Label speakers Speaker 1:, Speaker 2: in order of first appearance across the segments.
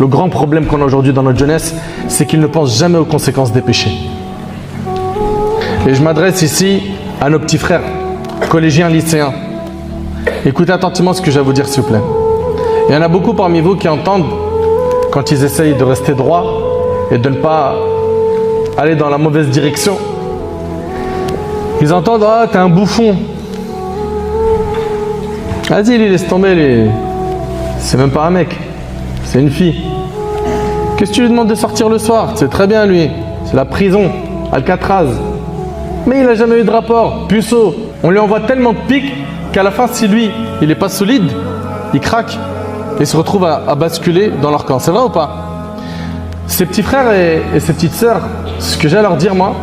Speaker 1: Le grand problème qu'on a aujourd'hui dans notre jeunesse, c'est qu'ils ne pensent jamais aux conséquences des péchés. Et je m'adresse ici à nos petits frères, collégiens, lycéens. Écoutez attentivement ce que j'ai à vous dire, s'il vous plaît. Il y en a beaucoup parmi vous qui entendent, quand ils essayent de rester droits et de ne pas aller dans la mauvaise direction, ils entendent « Ah, t'es un bouffon !» Vas-y, lui, laisse tomber, c'est même pas un mec, c'est une fille. Qu'est-ce que tu lui demandes de sortir le soir? C'est très bien, lui, c'est la prison, Alcatraz. Mais il n'a jamais eu de rapport, puceau. On lui envoie tellement de piques qu'à la fin, si lui, il n'est pas solide, il craque et se retrouve à basculer dans leur camp. C'est vrai ou pas? Ces petits frères et ces petites sœurs, ce que j'ai à leur dire, moi,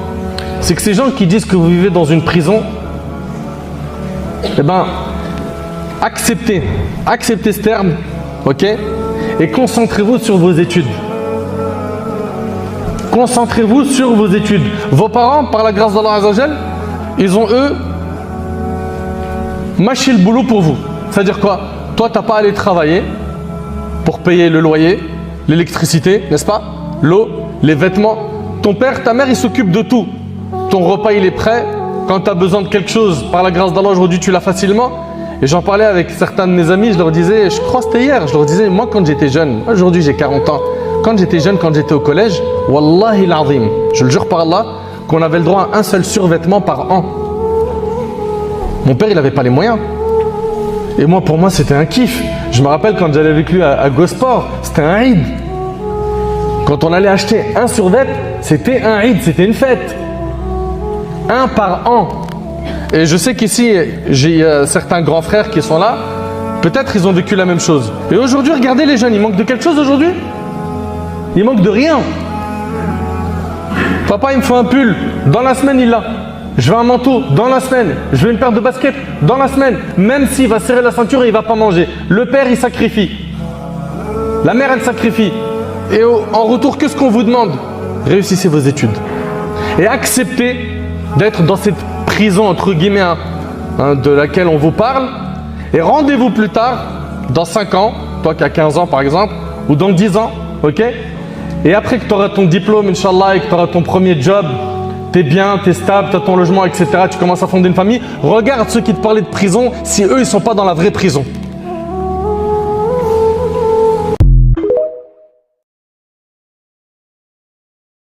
Speaker 1: c'est que ces gens qui disent que vous vivez dans une prison, eh ben, acceptez ce terme, ok? Et concentrez-vous sur vos études. Concentrez-vous sur vos études. Vos parents, par la grâce d'Allah Azzawajal, ils ont, eux, mâché le boulot pour vous. C'est-à-dire quoi? Toi, tu n'as pas à aller travailler pour payer le loyer, l'électricité, n'est-ce pas? L'eau, les vêtements. Ton père, ta mère, ils s'occupent de tout. Ton repas, il est prêt. Quand tu as besoin de quelque chose, par la grâce d'Allah, aujourd'hui, tu l'as facilement. Et j'en parlais avec certains de mes amis, je leur disais, je crois que c'était hier, je leur disais, moi quand j'étais jeune, aujourd'hui j'ai 40 ans, quand j'étais jeune, quand j'étais au collège, Wallahi l'azim, je le jure par Allah, qu'on avait le droit à un seul survêtement par an. Mon père, il n'avait pas les moyens. Et moi, pour moi, c'était un kiff. Je me rappelle quand j'allais avec lui à Gosport, c'était un Eid. Quand on allait acheter un survêt, c'était un Eid, c'était une fête. Un par an. Et je sais qu'ici, j'ai certains grands frères qui sont là. Peut-être ils ont vécu la même chose. Et aujourd'hui, regardez les jeunes, ils manquent de quelque chose aujourd'hui? Ils manquent de rien. Papa, il me faut un pull. Dans la semaine, il l'a. Je veux un manteau. Dans la semaine. Je veux une paire de baskets. Dans la semaine. Même s'il va serrer la ceinture et il ne va pas manger. Le père, il sacrifie. La mère, elle sacrifie. Et en retour, qu'est-ce qu'on vous demande? Réussissez vos études. Et acceptez d'être dans cette prison entre guillemets de laquelle on vous parle, et rendez-vous plus tard, dans 5 ans, toi qui as 15 ans par exemple, ou dans 10 ans, ok? Et après que tu auras ton diplôme, Inch'Allah, et que tu auras ton premier job, tu es bien, tu es stable, tu as ton logement, etc., tu commences à fonder une famille, regarde ceux qui te parlaient de prison, si eux ils ne sont pas dans la vraie prison.